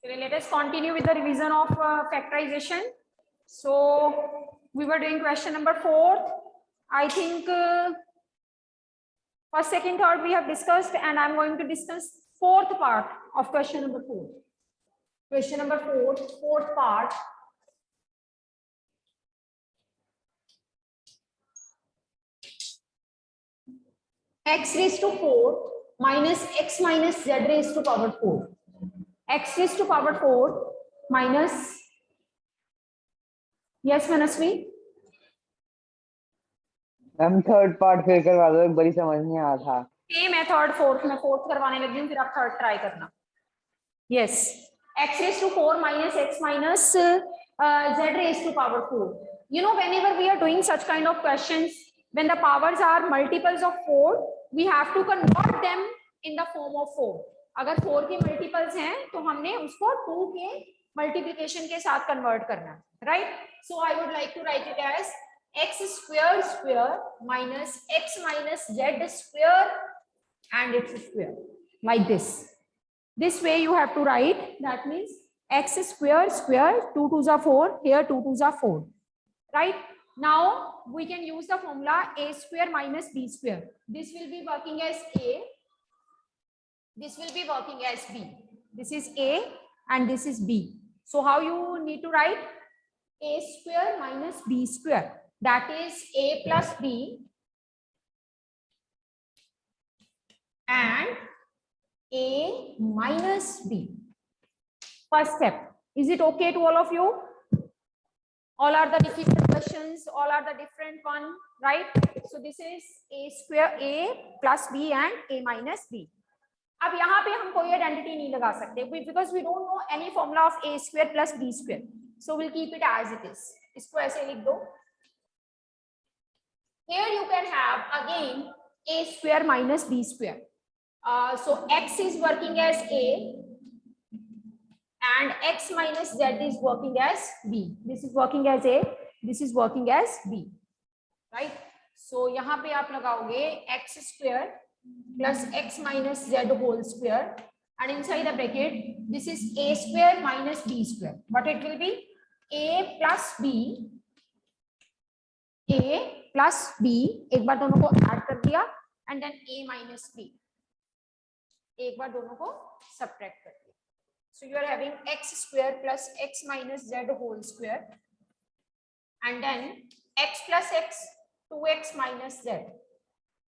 Let us continue with the revision of factorization. So we were doing question number 4. I think first, second, third we have discussed, and I'm going to discuss fourth part of question number 4. Question number 4, fourth part. X raised to 4 minus x minus z raised to power 4. X raised to power 4 minus, yes Manasvi, हम third part फिर करवा दो, एक बड़ी समझ नहीं आ था। Same है थर्ड फोर्थ, मैं फोर्थ करवाने लगी हूँ, फिर आप थर्ड ट्राई करना। Yes, x raised to 4 minus x minus z raised to power 4. You know, whenever we are doing such kind of questions, when the powers are multiples of 4, we have to convert them in the form of 4. अगर 4 के multiples हैं तो हमने उसको 2 के multiplication के साथ convert करना, right? So I would like to write it as x square square minus x minus z square and its square, like this. This way you have to write, that means x square square, 2 2s are 4, here 2 2s are 4, right? Now we can use the formula a square minus b square. This will be working as a, this will be working as b. This is a and this is b. So how you need to write? A square minus b square, that is a plus b and a minus b. First step. Is it okay to all of you? All are the difficult questions, all are the different one, right? So this is a square, a plus b and a minus b. अब यहाँ पे हम कोई identity नहीं लगा सकते because we don't know any formula of a square plus b square. So we'll keep it as it is. इसको ऐसे लिख दो. Here you can have again a square minus b square. So x is working as a and x minus z is working as b. This is working as a, this is working as b, right? So यहाँ पे आप लगाओगे x square plus x minus z whole square and inside the bracket this is a square minus b square. But it will be a plus b, a plus b, एक बार दोनों को add कर दिया and then a minus b, एक बार दोनों को subtract कर दिया. So you are having x square plus x minus z whole square and then x plus x 2x minus z.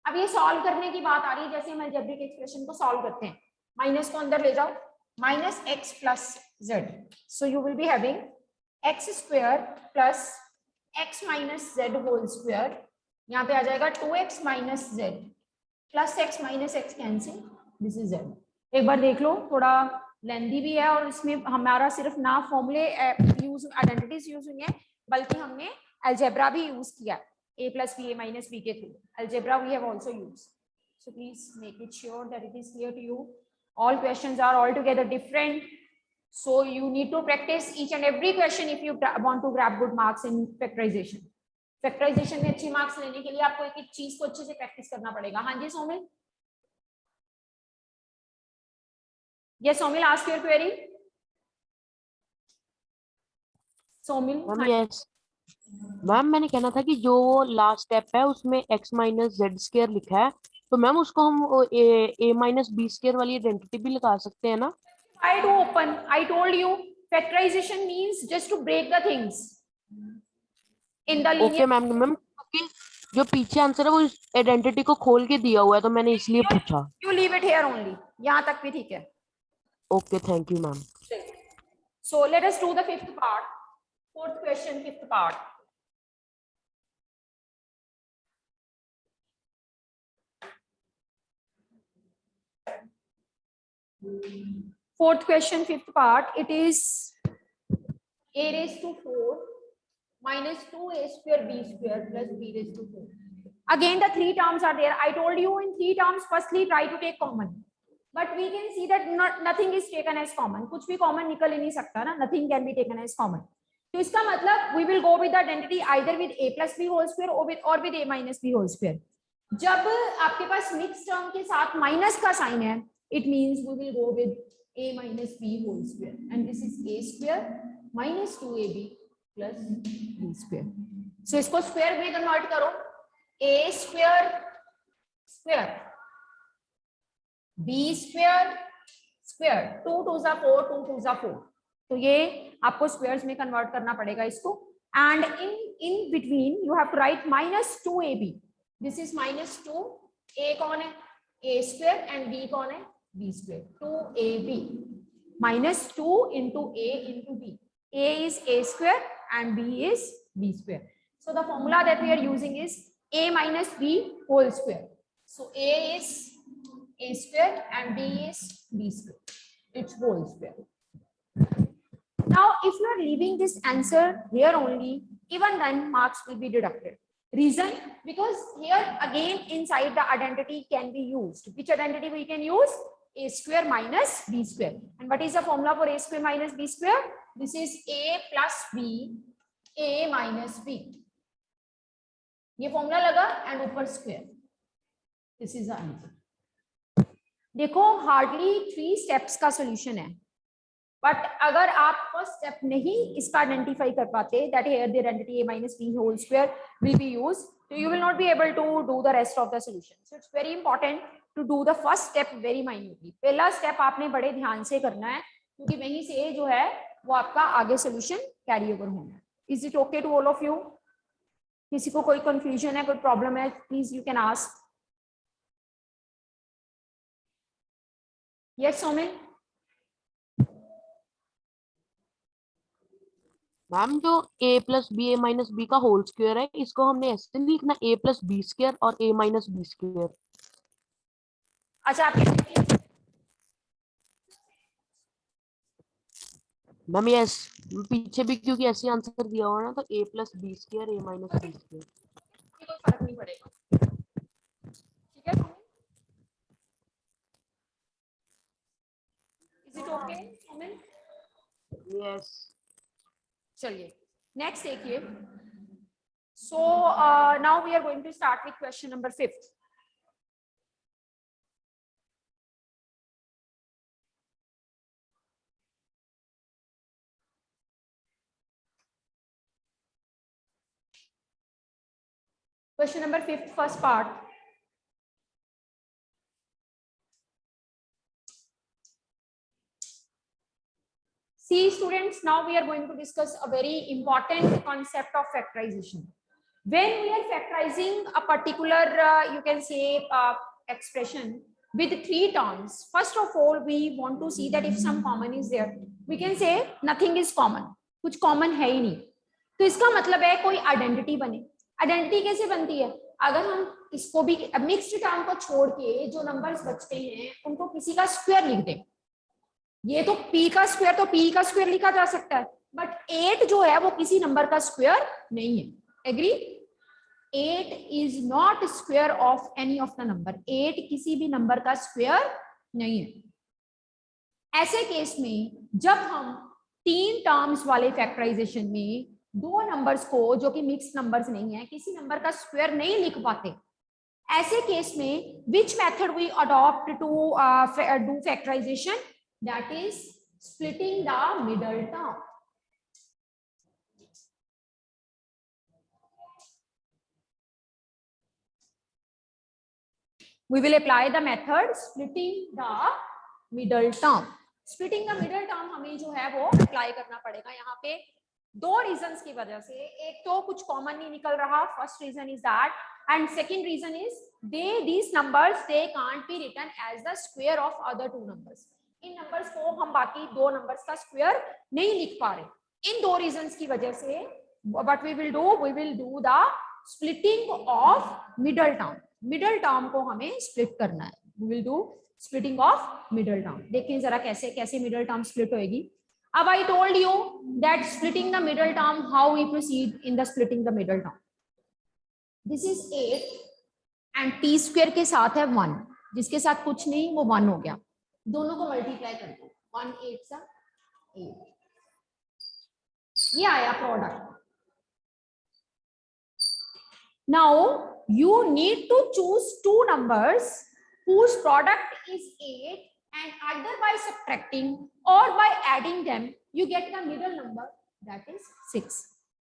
अब ये सॉल्व करने की बात आ रही है, जैसे हम अलजेब्रिक एक्सप्रेशन को सॉल्व करते हैं, माइनस को अंदर ले जाओ, minus x plus z. So you will be having x square plus x minus z whole square, यहाँ पे आ जाएगा 2x minus z plus x minus x cancel, this is z. एक बार देख लो, थोड़ा लेंथी भी है और इसमें हमारा सिर्फ ना फॉर्मूले यूज, आइडेंटिटीज यूज हुई है, बल्कि हमने अलजेब्रा भी यूज किया, a plus b, a minus b के through. Algebra we have also used. So please make it sure that it is clear to you. All questions are altogether different. So you need to practice each and every question if you want to grab good marks in factorization. Factorization में अच्छी marks लेने के लिए आपको एक एक चीज को अच्छे से practice करना पड़ेगा. हाँ जी Somil? Yes Somil, ask your query. Somil? Yes ma'am, मैंने कहना था कि जो लास्ट स्टेप है उसमें x माइनस जेड स्क्वायर लिखा है, तो मैम उसको हम a माइनस बी स्क्वायर वाली आइडेंटिटी भी लगा सकते हैं ना? Try to open. I told you factorization means just to break the things in the linear. Okay ma'am, क्योंकि जो पीछे आंसर है वो आइडेंटिटी को खोल के दिया हुआ है, तो मैंने इसलिए पूछा. You leave it here only. यहाँ तक भी ठीक है. Okay, thank you ma'am. So let us do the fifth part. Fourth question, fifth part. Fourth question, fifth part. It is a raised to 4 minus 2a square b square plus b raised to 4. Again, the three terms are there. I told you in three terms, firstly try to take common. But we can see that nothing is taken as common. कुछ भी common निकल ही नहीं सकता ना. Nothing can be taken as common. तो इसका मतलब we will go with the identity either with a plus b whole square or with a minus b whole square. जब आपके पास मिक्स टर्म के साथ माइनस का साइन है, it means we will go with a minus b whole square, and this is a square minus 2ab plus b square. So इसको square में convert करो, a square square b square square, 2 2 जा 4, 2 2 जा 4, तो ये आपको squares में convert करना पड़ेगा इसको. And in between you have to write minus 2ab. This is minus 2. a कौन है? a स्क्वायर एंड b कौन है? b square. 2ab minus 2 into a into b. a is a square and b is b square. So the formula that we are using is a minus b whole square. So a is a square and b is b square. It's whole square. Now if you are leaving this answer here only, even then marks will be deducted. Reason? Because here again inside the identity can be used. Which identity we can use? A square minus b square. And what is the formula for a square minus b square? This is a plus b, a minus b. ये formula लगा and ऊपर square. This is the answer. देखो hardly 3 steps का solution है, but अगर आप first step नहीं इसका आइडेंटिफाई कर पाते, that here the identity a minus b whole square will be used, so you will not be able to do the rest of the solution. So it's very important to do the first step very minutely. पहला step आपने बड़े ध्यान से करना है, क्योंकि वहीं से जो है वो आपका आगे सॉल्यूशन कैरी ओवर होना है. Is it okay to all of you? किसी को कोई कंफ्यूजन है, कोई प्रॉब्लम है, please you can ask. Yes Somin. Ma'am जो a plus B A minus B का होल स्क्वायर है, इसको हमने ऐसे नहीं लिखना a प्लस बी स्क्वायर और a माइनस बी स्क्वायर. अच्छा आप मैम यस, पीछे भी क्योंकि ऐसे आंसर दिया हुआ ना, तो a plus B square a minus B square. कोई फर्क नहीं पड़ेगा. ठीक है is it okay Somin? Yes. चलिए नेक्स्ट देखिए. So now we are going to start with question number 5. Question number 5, first part. See students, now we are going to discuss a very important concept of factorization. When we are factorizing a particular you can say expression with 3 terms, first of all we want to see that if some common is there, we can say nothing is common. कुछ common है ही नहीं, तो इसका मतलब है कोई identity बने. Identity कैसे बनती है? अगर हम इसको भी मिक्स्ड टर्म को छोड़ के जो नंबर्स बचते हैं उनको किसी का स्क्वायर लिख दें. ये तो p का स्क्वायर, तो p का स्क्वायर लिखा जा सकता है, बट 8 जो है वो किसी नंबर का स्क्वायर नहीं है. Agree? 8 is not square of any of the number. 8 किसी भी नंबर का स्क्वायर नहीं है. ऐसे केस में जब हम 3 टर्म्स वाले फैक्टराइजेशन में 2 नंबर्स को जो कि मिक्स नंबर्स नहीं है, किसी नंबर का स्क्वायर नहीं लिख पाते, ऐसे केस में which method we adopt to do factorization? That is splitting the middle term. We will apply the method splitting the middle term. Splitting the middle term हमें जो है वो अप्लाई करना पड़ेगा यहाँ पे 2 रीजंस की वजह से. एक तो कुछ कॉमन नहीं निकल रहा, first reason is that, and second reason is these numbers they can't be written as the square of other 2 numbers. In numbers को हम बाकी 2 नंबर्स का स्क्वायर नहीं लिख पा रहे. इन 2 रीजंस की वजह से what we will do the splitting of middle term. Middle term को हमें स्प्लिट करना है. we will do splitting of middle term. देखिए जरा कैसे कैसे मिडल टर्म स्प्लिट होएगी. अब I told you that splitting the middle term, how we proceed in the splitting the middle term. This is 8 and t square के साथ है 1, जिसके साथ कुछ नहीं वो 1 हो गया. दोनों को मल्टीप्लाई कर दो, 1 8 सा 8, ये आया product. Now you need to choose 2 numbers whose product is 8 and either by subtracting or by adding them you get the middle number, that is 6.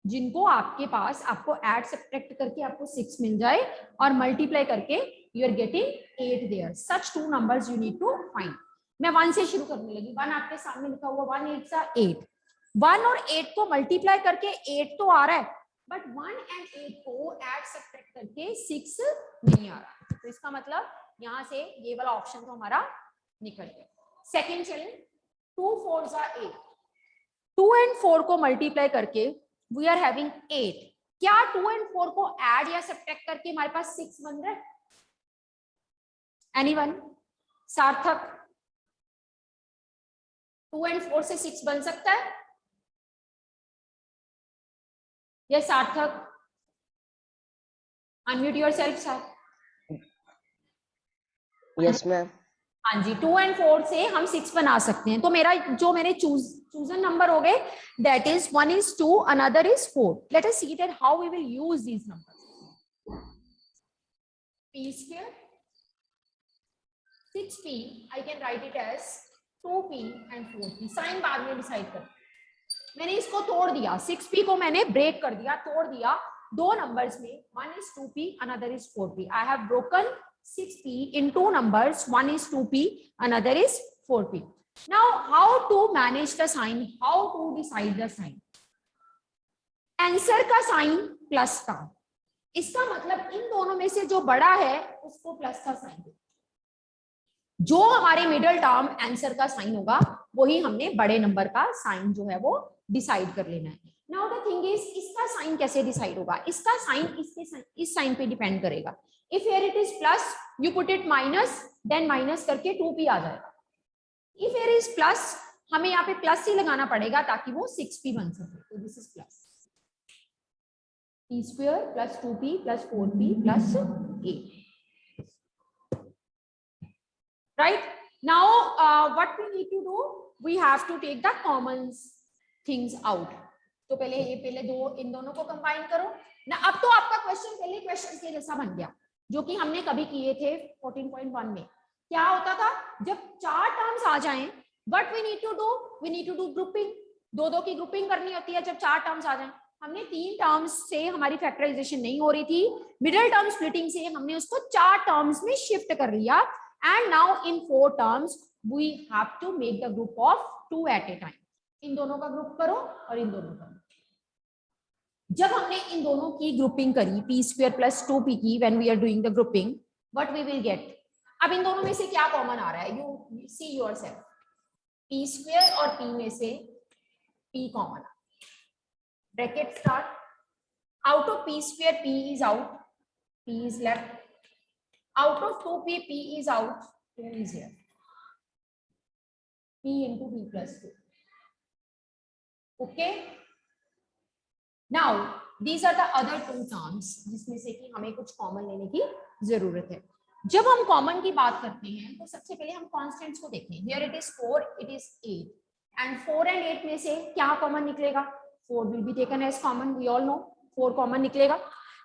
जिनको आपके पास आपको ऐड सब्ट्रैक्ट करके आपको 6 मिल जाए और मल्टीप्लाई करके you are getting 8 there, such two numbers you need to find. मैं 1 से शुरू करने लगी. 1 आपके सामने लिखा हुआ 1 8 सा 8. 1 और 8 को मल्टीप्लाई करके 8 तो आ रहा है, बट 1 एंड 8 को ऐड सब्ट्रैक्ट करके 6 नहीं आ रहा. तो इसका मतलब यहाँ से ये वाला ऑप्शन तो हमारा निकल गया. सेकेंड चलें. 2 4 सा 8. 2 एंड 4 को मल्टीप्लाई करके वी आर हैविंग 8. क्या 2 एंड 4 को ऐड या सब्ट्रैक्ट करके हमारे पास 6 बन रहा है? एनीवन? सार्थक, 2 एंड 4 से 6 बन सकता है? यस सार्थक, unmute yourself sir. Yes ma'am. हाँ जी, 2 एंड 4 से हम 6 बना सकते हैं. तो मेरा जो मेरे चूजन नंबर हो गए, that is 1 is 2, another is 4. Let us see that how we will use these numbers. P square 6p, I can write it as 2p and 4p. Sign बाद में डिसाइड कर. मैंने इसको तोड़ दिया, 6p को मैंने ब्रेक कर दिया, तोड़ दिया दो नंबर्स में. 1 is 2p, another is 4p. I have broken 6p in two numbers. 1 is 2p, another is 4p. Now how to manage the sign, how to decide the sign? Answer का sign plus का, इसका मतलब इन दोनों में से जो बड़ा है उसको प्लस का साइन दे. जो हमारे मिडिल टर्म आंसर का साइन होगा वही हमने बड़े नंबर का साइन जो है वो डिसाइड कर लेना है. नाउ द थिंग इज, इसका साइन कैसे डिसाइड होगा? इसका साइन इस साइन पे डिपेंड करेगा. If here it is plus, you put it minus, then minus करके 2p आ जाएगा. इफ हियर इज प्लस, हमें यहाँ पे प्लस ही लगाना पड़ेगा ताकि वो 6p बन सके. तो this is plus p square plus 2p plus 4p plus 8. Right now what we need to do, we have to take the common things out. तो पहले दो इन दोनों को कंबाइन करो ना. अब तो आपका क्वेश्चन पहले क्वेश्चन के जैसा बन गया जो कि हमने कभी किए थे 14.1 में. क्या होता था? जब 4 टर्म्स आ जाएं, what we need to do grouping. दो की ग्रुपिंग करनी होती है जब 4 टर्म्स आ जाएं. हमने 3 टर्म्स से हमारी फैक्टराइजेशन नहीं हो रही थी, मिडिल टर्म स्प्लिटिंग से हमने उसको 4 टर्म्स में शिफ्ट कर लिया. And now in 4 terms we have to make the group of 2 at a time. इन दोनों का ग्रुप करो और इन दोनों का. जब हमने इन दोनों की ग्रुपिंग करी p square plus 2p की, when we are doing the grouping, what we will get? अब इन दोनों में से क्या कॉमन आ रहा है? You see yourself. p square और p में से p common. Bracket start. Out of p square p is out, p is left. Out of 2p, p is out, 2 is here. p into p plus 2. Okay. Now these are the other 2 terms जिसमें से कि हमें कुछ common लेने की जरूरत है. जब हम कॉमन की बात करते हैं तो सबसे पहले हम कॉन्स्टेंट्स को देखें. Here it is 4, it is 8, and 4 and 8 में से क्या कॉमन निकलेगा? 4 will be taken as common. We all know 4 common निकलेगा.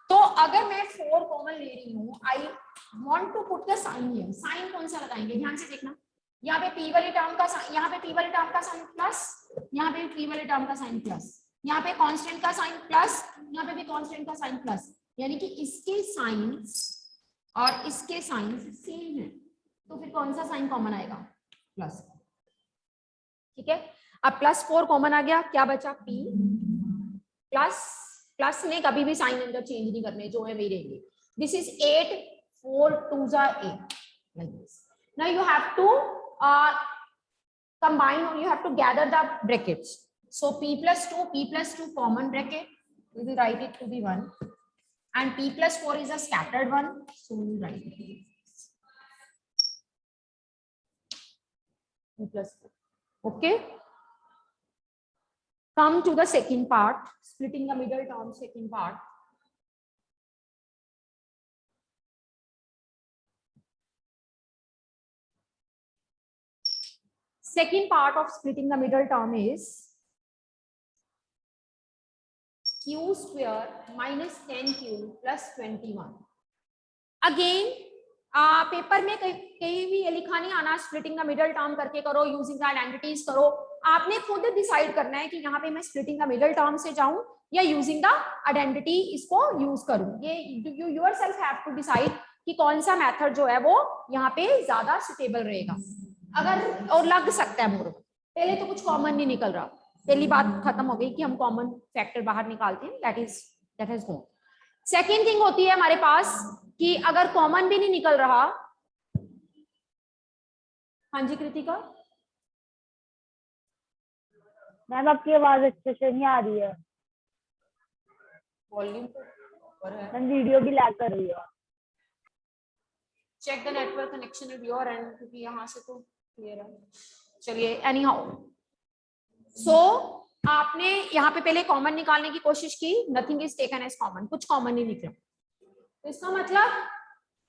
तो अगर मैं 4 कॉमन ले रही हूँ, I want to put the sign here. Sign कौन सा लगाएंगे? ध्यान से देखना. यहाँ पे p वाले टर्म का साइन, यहाँ पे p वाले टर्म का साइन प्लस, यहाँ पे p वाले टर्म का साइन प्लस, यहाँ पे कांस्टेंट का साइन प्लस, यहाँ पे भी कांस्टेंट का साइन प्लस. यानी कि इसके साइंस और इसके साइंस सेम है. तो फिर कौन सा साइन कॉमन आएगा? प्लस. ठीक है. अब +4 कॉमन आ गया, क्या बचा? p plus. प्लस ने कभी भी साइन अंदर चेंज नहीं करने, जो है वही रहेंगे. This is 8, 4 2s are 8, like this. Now you have to combine, or you have to gather the brackets. So p plus 2 common bracket, we will write it to be 1, and p plus 4 is a scattered one, so we will write it to be p plus 4. Okay. Come to the second part, splitting the middle term. Second part. Second part of splitting the middle term is q square minus 10q plus 21. Again, paper में कहीं भी ये लिखा नहीं आना splitting the middle term करके करो, using the identities करो। आपने खुद डिसाइड करना है कि यहाँ पे मैं स्प्लिटिंग द मिडल टर्म से जाऊं या यूजिंग द आइडेंटिटी इसको यूज करूं। ये you yourself have to decide कि कौन सा मेथड जो है वो यहाँ पे ज्यादा सुटेबल रहेगा। अगर और लग सकता है मोर, पहले तो कुछ कॉमन नहीं निकल रहा, पहली बात खत्म हो गई कि हम कॉमन फैक्टर बाहर निकालते हैं, that is gone. Second thing होती है हमारे पास कि अगर कॉमन भी नहीं निकल रहा, हाँ जी कृतिका मैम आपकी आवाज अच्छे से नहीं आ रही है, वॉल्यूम ऊपर है। मैम वीडियो भी लैग कर रही है। Check the network connection at your end, क्योंकि यहाँ से तो क्लियर है। चलिए एनी हाउ, सो आपने यहाँ पे पहले कॉमन निकालने की कोशिश की, nothing is taken as common, कुछ कॉमन नहीं निकला। तो इसका मतलब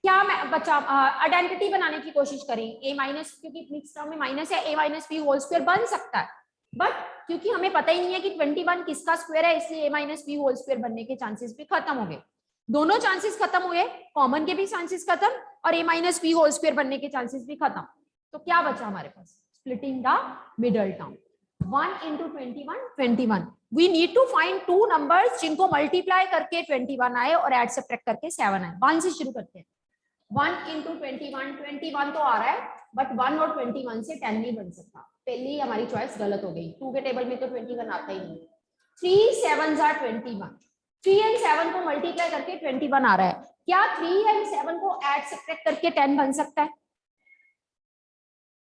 क्या मैं बचा, आइडेंटिटी बनाने की कोशिश करें ए माइनस, क्योंकि मिक्स टर्म में माइनस है, ए माइनस बी होल स्क्वायर बन सकता है, बट क्योंकि हमें पता ही नहीं है कि 21 किसका स्क्वायर है, इसलिए ए माइनस बी होल स्क्वायर बनने के चांसेस भी खत्म हो गए। दोनों चांसेस खत्म हुए, कॉमन के भी चांसेस खत्म और A minus B whole square बनने के चांसेस भी खत्म। तो क्या बचा हमारे पास, splitting the middle term. 1 into 21 21, we need to find two numbers जिनको मल्टीप्लाई करके 21 आए और ऐड सब्ट्रैक्ट करके 7 आए। 1 से शुरू करते हैं। 1 into 21, 21 तो आ रहा है, बट 1 और 21 से 10 नहीं बन सकता, पहली हमारी चॉइस गलत हो गई। 2 के टेबल में तो 21 आता ही नहीं। 3 7s are 21, 3 and 7 को मल्टीप्लाई करके 21 आ रहा है। क्या 3 and 7 को ऐड सब्ट्रैक्ट करके 10 बन सकता है?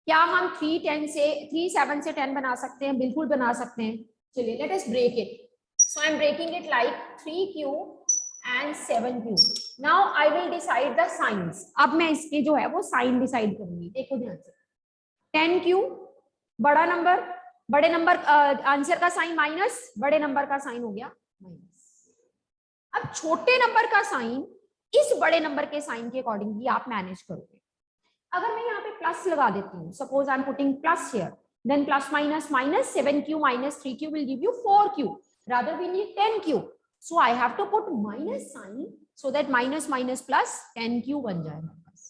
क्या हम 3 7 से 10 बना सकते हैं? बिल्कुल बना सकते हैं। चलिए let us break it. So I am breaking it like 3q and 7q। Now I will decide the signs. अब मैं इसके जो है वो साइन डिसाइड करूंगी। देखो ध्यान से, 10q बड़ा नंबर, बड़े नंबर आंसर का साइन माइनस, बड़े नंबर का साइन हो गया माइनस। अब छोटे नंबर का साइन इस बड़े नंबर के साइन के अकॉर्डिंग भी आप मैनेज करोगे। अगर मैं यहाँ पे प्लस लगा देती हूँ, suppose I am putting plus here, then plus minus minus 7q minus 3q will give you 4q, rather we need 10q, so I have to put minus sign so that minus minus plus 10q बन जाए हमारे पास,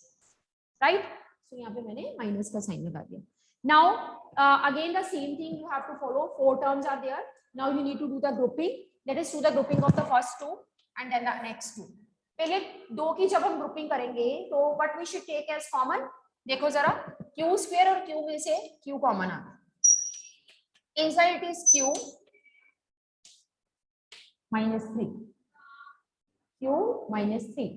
right. सो यहाँ पे मैंने minus का sign लगा दिया। Now again the same thing you have to follow, 4 terms are there, now you need to do the grouping, let us do the grouping of the first 2 and then the next 2। पहले 2 की जब हम grouping करेंगे तो what we should take as common, देखो जरा, q square और q में से q कॉमन आना, inside it is q minus 3, q minus 3,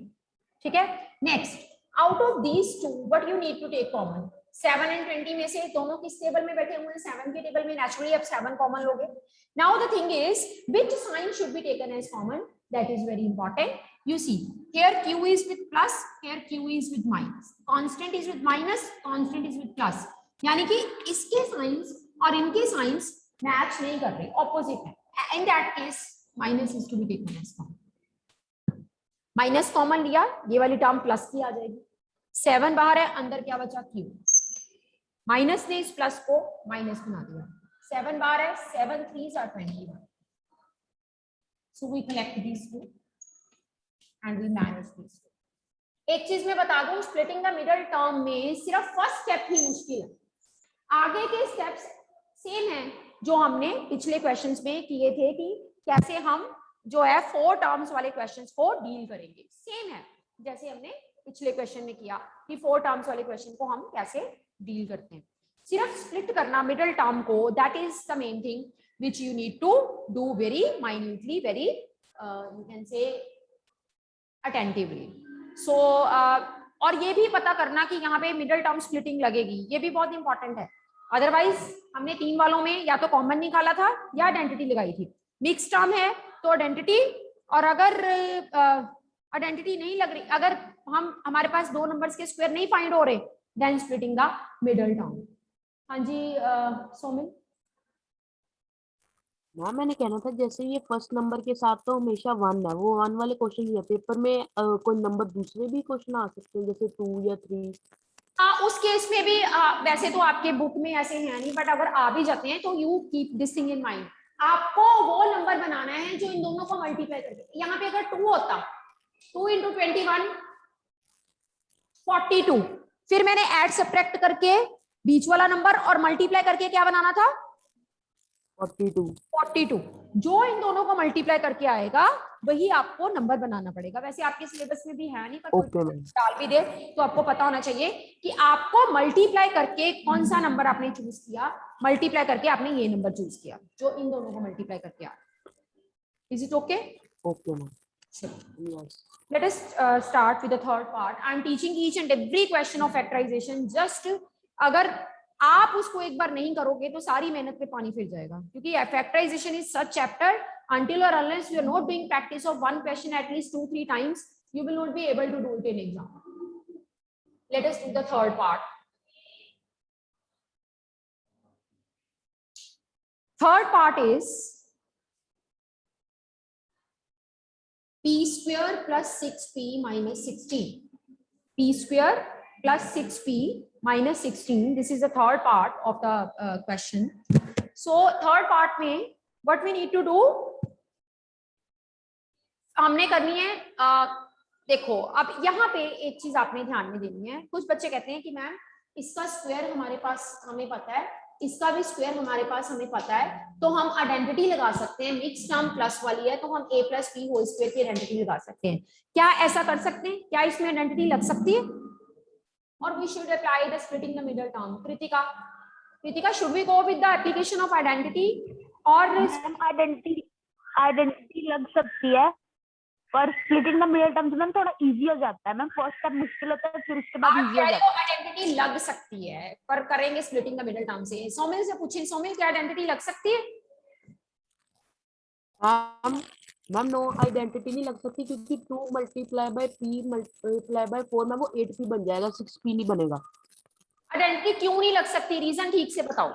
ठीक है। Next, out of these two what you need to take common, 7 and 20 में से दोनों किस टेबल में बैठे हुए हैं? 7 के टेबल में, नेचुरली अब 7 कॉमन लोगे। Now the thing is which sign should be taken as common, that is very important. You see, here q is with plus, here q is with minus, constant is with minus, constant is with plus, यानी कि इसके science और इनके science match नहीं कर रहे, opposite है। In that case, minus is to be taken as common। Minus common लिया, ये वाली टर्म प्लस की आ जाएगी। 7 बाहर है, अंदर क्या बचा? q। माइनस ने इस प्लस को माइनस बना दिया। 7 बाहर है, 7 3s are 21। So we collect these two and we manage these two। एक चीज मैं बता दूं, स्प्लिटिंग द मिडल टर्म में सिर्फ फर्स्ट स्टेप ही मुश्किल है, आगे के स्टेप्स सेम हैं जो हमने पिछले क्वेश्चंस में किए थे कि कैसे हम जो है 4 टर्म्स वाले क्वेश्चंस को डील करेंगे। सेम है जैसे हमने पिछले क्वेश्चन में किया कि 4 टर्म्स वाले क्वेश्चन को हम कैसे डील करते हैं। सिर्फ स्प्लिट करना मिडल टर्म को, that is the main thing which you need to do very minutely, very you can say attentively. So और ये भी पता करना कि यहाँ पे मिडल टर्म स्प्लिटिंग लगेगी, ये भी बहुत इंपॉर्टेंट है। अदरवाइज हमने 3 वालों में या तो कॉमन निकाला था या आइडेंटिटी लगाई थी। मिक्स टर्म है तो आइडेंटिटी, और अगर आइडेंटिटी नहीं लग रही, अगर हमारे पास 2 नंबर्स के स्क्वायर नहीं फाइंड हो रहे, then splitting the middle term. हाँ जी सोमिन। मैम मैंने कहना था जैसे ये फर्स्ट नंबर के साथ तो हमेशा 1 है, वो 1 वाले क्वेश्चन ही है। पेपर में कोई नंबर दूसरे भी क्वेश्चन आ सकते हैं जैसे 2 या 3। उस केस में भी वैसे तो आपके बुक में ऐसे हैं नहीं, बट अगर आ भी जाते हैं तो you keep this thing in mind. आपको वो नंबर बनाना है जो इन दोनों को मल्टीप्लाई करके, यहाँ पे अगर 2 होता, 2 into 21, 42। फिर मैंने ऐड सब्ट्रैक्ट करके बीच वाला नंबर और मल्टीप्लाई करके क्या बनाना था 42। जो इन दोनों को मल्टीप्लाई करके आएगा वही आपको नंबर बनाना पड़ेगा। वैसे आपके सिलेबस में भी है नहीं, पर ओके मैम। डाल भी दे तो आपको पता होना चाहिए कि आपको मल्टीप्लाई करके कौन सा नंबर आपने चूज किया, मल्टीप्लाई करके आपने ये नंबर चूज किया जो इन दोनों को मल्टीप्लाई करके आ रहा है। Is it okay? Okay ma'am. Let us start with the third part. I am teaching each and every question of factorization. Just अगर आप उसको एक बार नहीं करोगे तो सारी मेहनत पे पानी फिर जाएगा, क्योंकि factorization is such chapter until or unless you are not doing practice of one question at least 2-3 times, you will not be able to do it in exam. Let us do the third part. Third part is p square plus 6p minus 16. p square plus 6p minus 16. This is the third part of the question. So third part में what we need to do, हमने करनी है देखो अब यहाँ पे एक चीज आपने ध्यान में देनी है। कुछ बच्चे कहते हैं कि मैम इसका स्क्वायर हमारे पास हमें पता है, इसका भी स्क्वायर हमारे पास हमें पता है, तो हम आइडेंटिटी लगा सकते हैं। मिक्स टर्म प्लस वाली है तो हम a plus P whole square की आइडेंटिटी लगा सकते हैं। क्या ऐसा कर सकते हैं? क्या इसमें आइडेंटिटी लग सकती है? और we should apply the splitting the middle term. Kritika should we go with the application of identity? और आइडेंटिटी लग सकती है, पर splitting the middle term ma'am थोड़ा इजी हो जाता है मैम। फर्स्ट स्टेप मुश्किल होता है, फिर उसके बाद इजी हो जाता है। आइडेंटिटी लग सकती है पर करेंगे स्प्लिटिंग द मिडल टर्म से। सोमिल से पूछें, सोमिल क्या आइडेंटिटी लग सकती है? मैम नो आइडेंटिटी नहीं लग सकती, क्योंकि 2 multiply by p multiply by 4 में वो 8p बन जाएगा, 6p नहीं बनेगा। आइडेंटिटी क्यों नहीं लग सकती? रीजन ठीक से बताओ।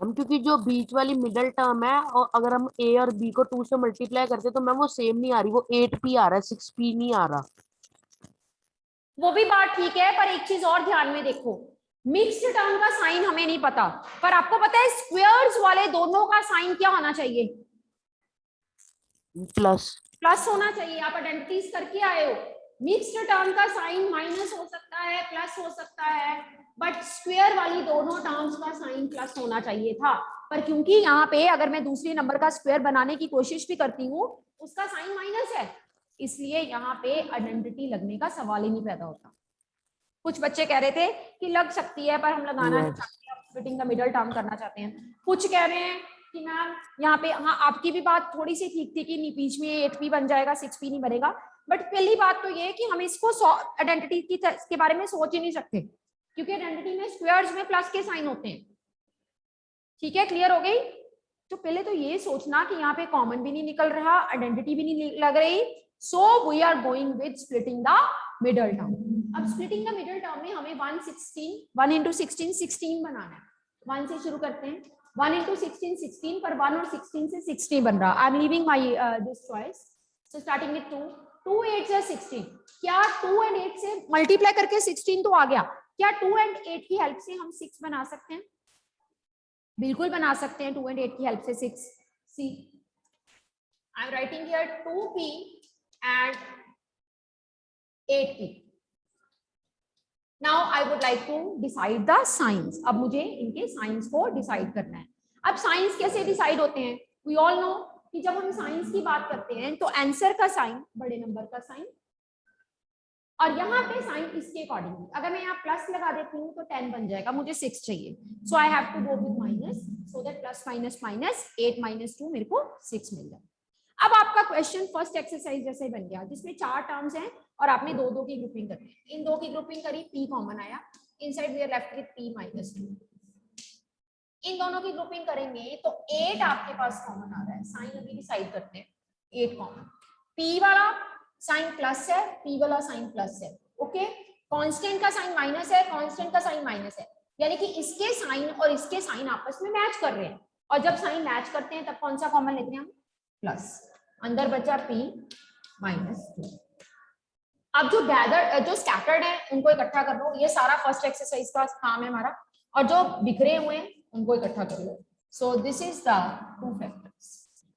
हम क्योंकि जो बीच वाली मिडल टर्म है, और अगर हम a और b को 2 से मल्टीप्लाई करते तो मैम वो सेम नहीं आ रही, वो 8p आ रहा है, 6p नहीं आ रहा। वो भी बात ठीक है, पर एक चीज और ध्यान में देखो, मिक्स्ड टर्म का साइन हमें नहीं पता, पर आपको पता है स्क्वायर्स वाले दोनों का साइन क्या होना चाहिए? प्लस होना चाहिए। आप आइडेंटिटीज करके आए हो, मिक्स्ड टर्म का साइन माइनस हो सकता है, प्लस हो सकता है, बट स्क्वायर वाली दोनों टर्म्स का साइन प्लस होना चाहिए था। पर क्योंकि यहाँ पे अगर मैं दूसरे नंबर का स्क्वायर बनाने की कोशिश भी करती हूँ उसका साइन माइनस है, इसलिए यहाँ पे आइडेंटिटी लगने का सवाल ही नहीं पैदा होता। कुछ बच्चे कह रहे थे कि लग सकती है पर हम लगाना नहीं चाहते, हम स्प्लिटिंग द मिडल टर्म करना चाहते हैं। कुछ कह रहे हैं कि मैम यहाँ पे, हाँ आपकी भी बात थोड़ी सी ठीक थी कि बीच में 8p बन जाएगा, 6p नहीं बनेगा, बट पहली बात तो ये कि हम इसको आइडेंटिटी के बारे में सोच ही नहीं सकते, क्योंकि आइडेंटिटी में स्क्वायर्स में प्लस के साइन होते हैं। ठीक है, क्लियर हो गई? तो पहले तो ये सोचना कि यहाँ पे कॉमन भी नहीं निकल रहा, आइडेंटिटी भी नहीं लग रही, so we are going with splitting the middle term. अब स्प्लिटिंग द मिडल टर्म में हमें 1 into 16 16 बनाना है। 1 से शुरू करते हैं, 1 into 16 16, पर 1 और 16 से 60 बन रहा। I am leaving my this choice, so starting with 2 8 से 16। क्या 2 and 8 से मल्टीप्लाई करके 16 तो आ गया, क्या 2 and 8 की हेल्प से हम 6 बना सकते हैं? बिल्कुल बना सकते हैं, 2 and 8 की हेल्प से 6। See I am writing here 2p and 8p। Now I would like to decide the signs। अब मुझे इनके साइंस को डिसाइड करना है। अब साइंस कैसे डिसाइड होते हैं? We all know कि जब हम साइंस की बात करते हैं तो आंसर का साइन, बड़े नंबर का साइन, और यहाँ पे साइन इसके अकॉर्डिंगली, अगर मैं यहाँ प्लस लगा देती हूँ तो 10 बन जाएगा, मुझे 6 चाहिए, so I have to go with minus, so that plus minus minus 8 - 2 मेरे को 6 मिल जाए। अब आपका क्वेश्चन फर्स्ट एक्सरसाइज जैसे ही बन गया, जिसमें 4 टर्म्स हैं और आपने 2 की ग्रुपिंग करनी है। इन 2 की ग्रुपिंग करी, p कॉमन आया, inside we are left with p - 2। इन दोनों की ग्रुपिंग करेंगे तो 8 आपके पास कॉमन आ रहा है, साइन अभी डिसाइड करते हैं, 8 कॉमन, p वाला साइन प्लस है, p वाला साइन प्लस है, ओके। कांस्टेंट का साइन माइनस है, कांस्टेंट का साइन माइनस है, यानी कि इसके साइन और इसके साइन आपस में मैच कर रहे हैं, और जब साइन मैच करते हैं तब कौन सा कॉमन लेते हैं हम? प्लस। अंदर बचा p - 2। अब जो गैदर, जो स्कैटर्ड है उनको इकट्ठा कर लो, ये सारा फर्स्ट एक्सरसाइज का काम है हमारा, और जो बिखरे हुए हैं उनको इकट्ठा कर लो। So this is the 2 factors.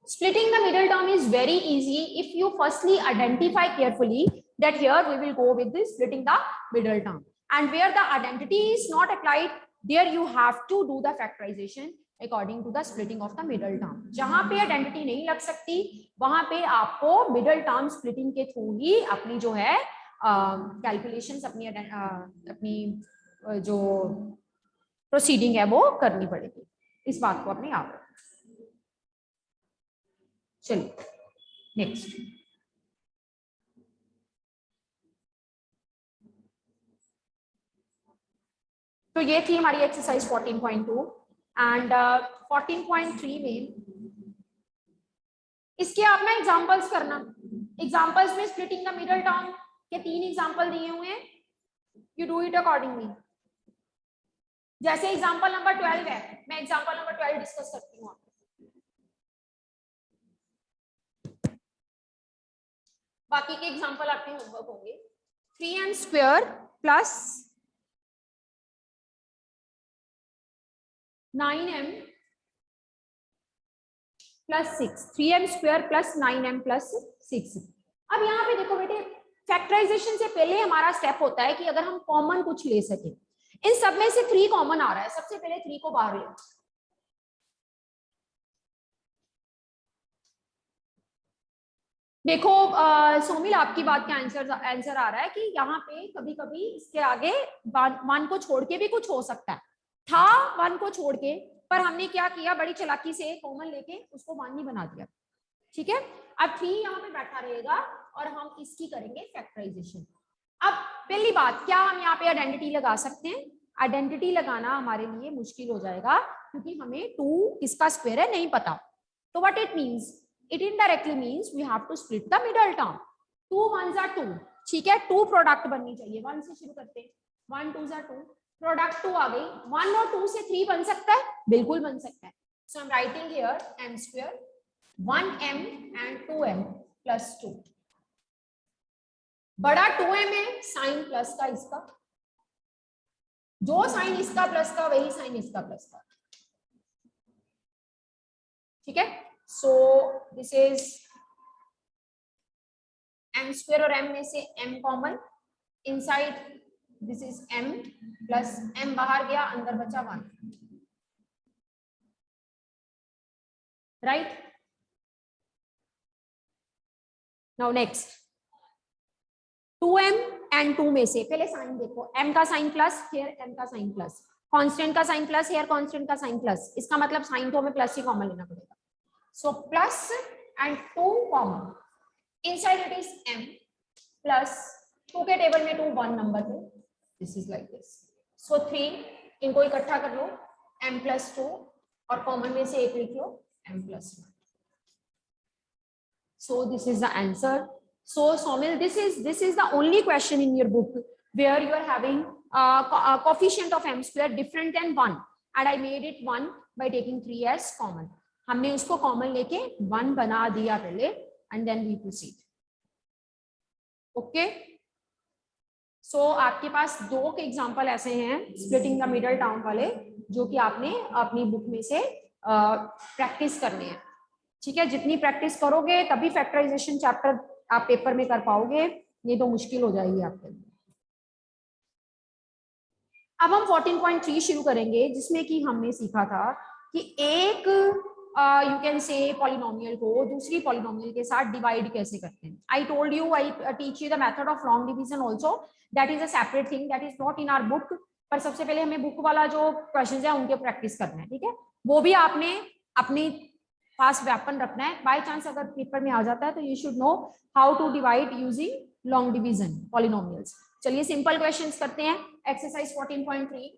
Splitting the middle term is very easy if you firstly identify carefully that here we will go with this splitting the middle term, and where the identity is not applied, there you have to do the factorization according to the splitting of the middle term. जहां पे identity नहीं लग सकती वहां पे आपको middle term splitting के through ही अपनी जो है कैलकुलेशंस अपनी जो प्रोसीडिंग है वो करनी पड़ेगी। इस बात को अपने याद रखना। चलिए नेक्स्ट, तो ये थी हमारी एक्सरसाइज 14.2 एंड 14.3 में इसके आप ना एग्जांपल्स करना। एग्जांपल्स में स्प्लिटिंग द मिडल टर्म के 3 एग्जांपल दिए हुए हैं, यू डू इट अकॉर्डिंगली। जैसे एग्जांपल नंबर 12 है, मैं एग्जांपल नंबर 12 डिस्कस करती हूँ। बाकी के एग्जांपल आपके होमवर्क होंगे। 3m square plus 9m plus 6, 3m square plus 9m plus 6। अब यहाँ पे देखो बेटे, फैक्टराइजेशन से पहले हमारा स्टेप होता है कि अगर हम कॉमन कुछ ले सके। इन सब में से 3 कॉमन आ रहा है, सबसे पहले 3 को बाहर ले। देखो सोमिल, आपकी बात का आंसर आ रहा है कि यहाँ पे कभी कभी इसके आगे 1 को छोड़ के भी कुछ हो सकता है। था 1 को छोड़ के, पर हमने क्या किया, बड़ी चालाकी से कॉमन लेके उसको 1 ही बना दिया। ठीक है, अब 3 यहाँ पे बैठा रहेगा और हम इसकी करेंगे फैक्टराइजेशन। अब पहली बात, क्या हम यहाँ पे आइडेंटिटी लगा सकते हैं? आइडेंटिटी लगाना हमारे लिए मुश्किल हो जाएगा क्योंकि हमें 2 किसका स्क्वायर है नहीं पता। तो what it means, it indirectly means we have to split the middle term. 2 1s are 2, ठीक है, 2 प्रोडक्ट बननी चाहिए। 1 से शुरू करते हैं, 1 2s are 2, प्रोडक्ट 2 आ गई। 1 और 2 से 3 बन सकता है, बिल्कुल बन सकता है। So I am writing here m square 1m and 2m plus 2। बड़ा 2m है, साइन प्लस का इसका, जो साइन इसका प्लस का वही साइन इसका प्लस का। ठीक है, सो दिस इज m स्क्वायर और m में से m common, inside this is m plus m बाहर गया, अंदर बचा 1, right. Now next 2m and 2 में से पहले साइन देखो, m का साइन प्लस, हियर m का साइन प्लस, कांस्टेंट का साइन प्लस, हियर कांस्टेंट का साइन प्लस। इसका मतलब साइन तो हमें प्लस ही कॉमन लेना पड़ेगा। So plus and 2 common, inside it is m plus 2 के टेबल में 2 1 नंबर है, दिस इज लाइक दिस। सो 3, इनको इकट्ठा कर लो, m प्लस 2 और कॉमन में से 1 लिख लो, m plus 1। So this is the answer. So Somil, this is the only question in your book where you are having a coefficient of m square different than 1, and I made it 1 by taking 3 as common. हमने उसको common लेके 1 बना दिया पहले, and then we proceed. Okay? So आपके पास 2 के example ऐसे हैं स्प्लिटिंग द मिडल टर्म वाले, जो कि आपने अपनी बुक में से प्रैक्टिस करने हैं। ठीक है, जितनी प्रैक्टिस करोगे तभी फैक्टराइजेशन चैप्टर आप पेपर में कर पाओगे, ये तो मुश्किल हो जाएगी आपके लिए। अब हम 14.3 शुरू करेंगे, जिसमें कि हमने सीखा था कि एक यू कैन से पॉलिनोमियल को दूसरी पॉलिनोमियल के साथ डिवाइड कैसे करते हैं। I told you, I teach you the method of long division also, that is a separate thing, that is not in our book. पर सबसे पहले हमें बुक वाला जो क्वेश्चन है उनके प्रैक्टिस करना है। ठीक है, वो भी आपने अपनी पास वेपन रखना है। बाय चांस अगर पेपर में आ जाता है तो you should know how to divide using long division polynomials. चलिए सिंपल क्वेश्चंस करते हैं। एक्सरसाइज 14.3,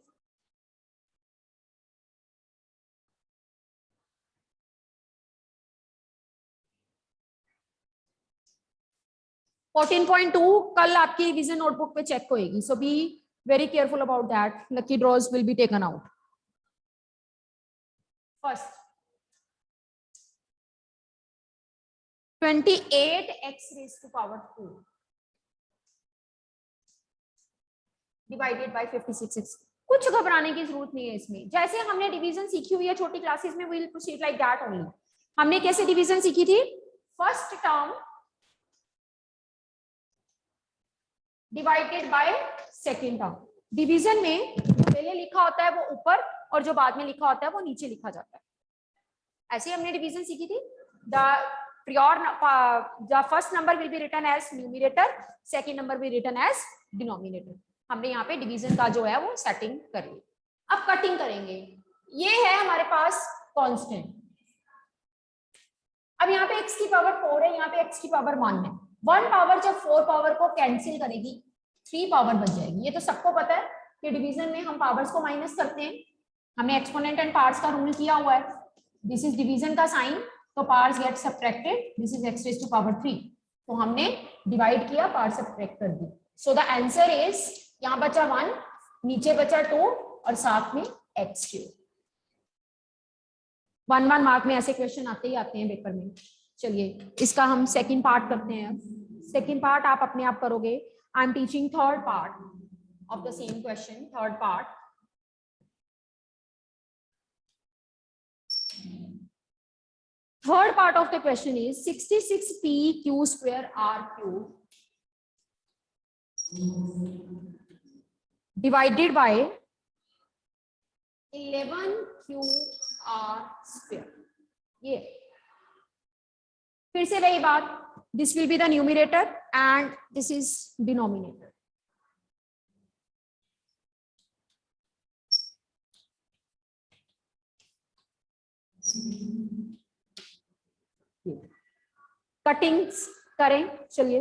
कल आपकी रिवीजन नोटबुक पे चेक होएगी, so be very careful about that. Lucky draws will be taken out. First 28x raised to power 4 divided by 56x। कुछ घबराने की जरूरत नहीं है इसमें, जैसे हमने डिवीजन सीखी हुई है छोटी क्लासेस में, we'll proceed like that only। हमने कैसे डिवीजन सीखी थी? First term divided by second term. Division में जो पहले लिखा होता है वो ऊपर और जो बाद में लिखा होता है वो नीचे लिखा जाता है। ऐसे ही हमने डिवीजन सीखी थी। the first number will be written as numerator, second number will be written as denominator। हमने यहाँ पे डिवीजन का जो है वो सेटिंग कर ली। अब कटिंग करेंगे। ये है हमारे पास कांस्टेंट। अब यहाँ पे x की पावर 4 है, यहाँ पे x की पावर 1 है। 1 पावर जब 4 पावर को कैंसिल करेगी 3 पावर बच जाएगी। ये तो सबको पता है कि डिवीजन में हम पावर्स को माइनस करते हैं। हमने एक्सपोनेंट एंड पार्ट्स का रूल किया हुआ है। दिस इज डिवीजन का साइन, तो parts get subtracted. This is x raise to power 3। तो हमने डिवाइड किया, पार्ट सबट्रैक्ट कर दी। सो द आंसर इज, यहाँ बचा 1, नीचे बचा 2 और साथ में x3। 1 मार्क में ऐसे क्वेश्चन आते ही आते हैं पेपर में। चलिए इसका हम सेकंड पार्ट करते हैं। सेकंड पार्ट आप अपने आप करोगे। I am teaching third part of the same question. Third part, third part of the question is 66p q square r cube divided by 11q r square। ये फिर से वही बात, this will be the numerator and this is denominator। Cuttings करें। चलिए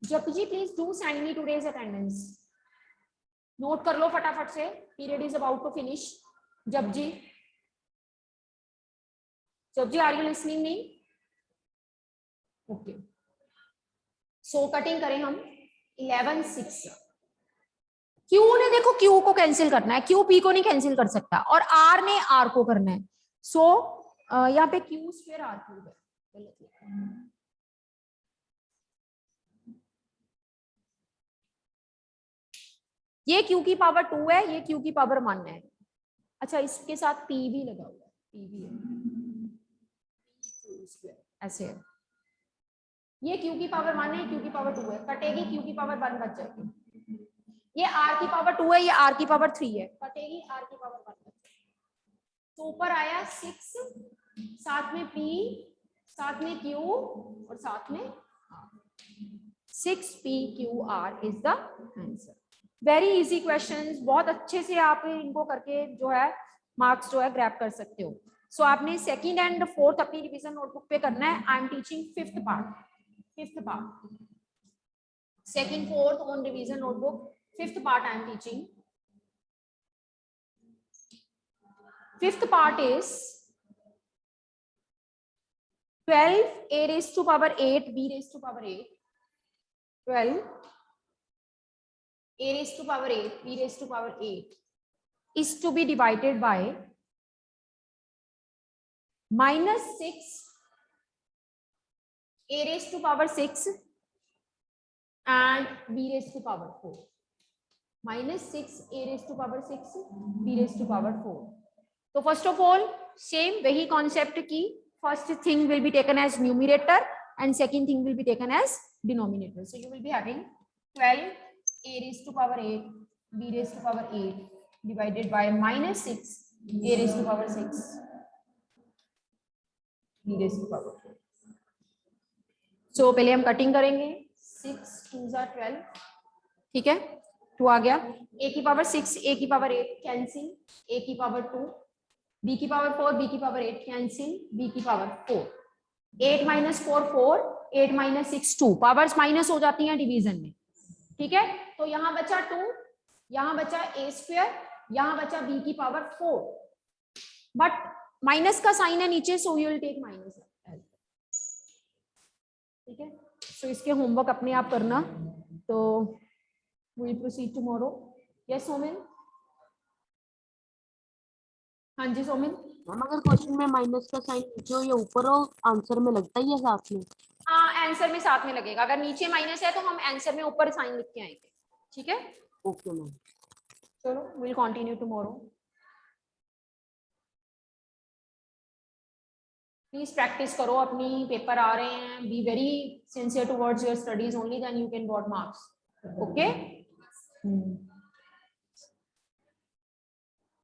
Japi ji please do send me today's attendance. Note कर लो फटाफट से, period is about to finish. Jap ji are you listening me? Okay, so cutting करें हम। 11 6 क्यू ने, देखो क्यू को कैंसिल करना है, क्यू पी को नहीं कैंसिल कर सकता, और आर ने आर को करना है। सो यहाँ पे क्यू स्क्वायर आर क्यूब है। ये क्यू की पावर 2 है, ये क्यू की पावर 1 है। अच्छा, इसके साथ पी भी लगा हुआ है, पी भी है ऐसे है। ये क्यू की पावर 1 है, क्यू की पावर 2 है, कटेगी, क्यू की पावर 1 बच जाएगी। ये आर की पावर 2 है, ये आर की पावर 3 है, कटेगी, आर की पावर 1 बच जाएगी। तो ऊपर आया 6, साथ में P, साथ में Q और साथ में R। 6PQR is the answer. Very easy questions, बहुत अच्छे से आप इनको करके जो है मार्क्स जो है ग्रैब कर सकते हो। सो आपने सेकंड एंड फोर्थ अपनी रिवीजन नोटबुक पे करना है। I am teaching fifth part, second fourth on revision notebook, fifth part I am teaching. Fifth part is 12 a raised to power 8 b raised to power 8, 12 a raised to power 8 b raised to power 8 is to be divided by minus 6 a raised to power 6 and b raised to power 4, minus 6 a raised to power 6 b raised to power 4। तो first of all same वही concept की, first thing will be taken as numerator and second thing will be taken as denominator। So you will be having 12 a raised to power 8 b raised to power 8 divided by minus 6 a raised to power 6 b raised to power 4। So पहले हम cutting करेंगे। 6 2 12, ठीक है, 2 आ गया। a की power 6 a की power 8 cancel, a की power 2 b की पावर 4 b की पावर 8 कैंसिल, b की power 4, 8 minus 4 4, 8 minus 6 2, powers minus हो जाती हैं डिवीजन में, ठीक है। तो यहाँ बचा 2, यहाँ बचा a स्क्वायर, यहाँ बचा b की पावर 4, बट माइनस का साइन है नीचे, so you will take minus, ठीक है। सो इसके होमवर्क अपने आप करना। तो we will proceed tomorrow. Yes Somin? हाँ जी सोमिन। मैम अगर क्वेश्चन में माइनस का साइन नीचे हो या ऊपर हो, आंसर में लगता ही है साथ में? हाँ, आंसर में साथ में लगेगा। अगर नीचे माइनस है तो हम आंसर में ऊपर साइन लिख के आएंगे, ठीक है। ओके मैम, चलो will continue tomorrow. Please practice करो, अपनी पेपर आ रहे हैं, be very sincere towards your studies, only then you can got marks. Okay.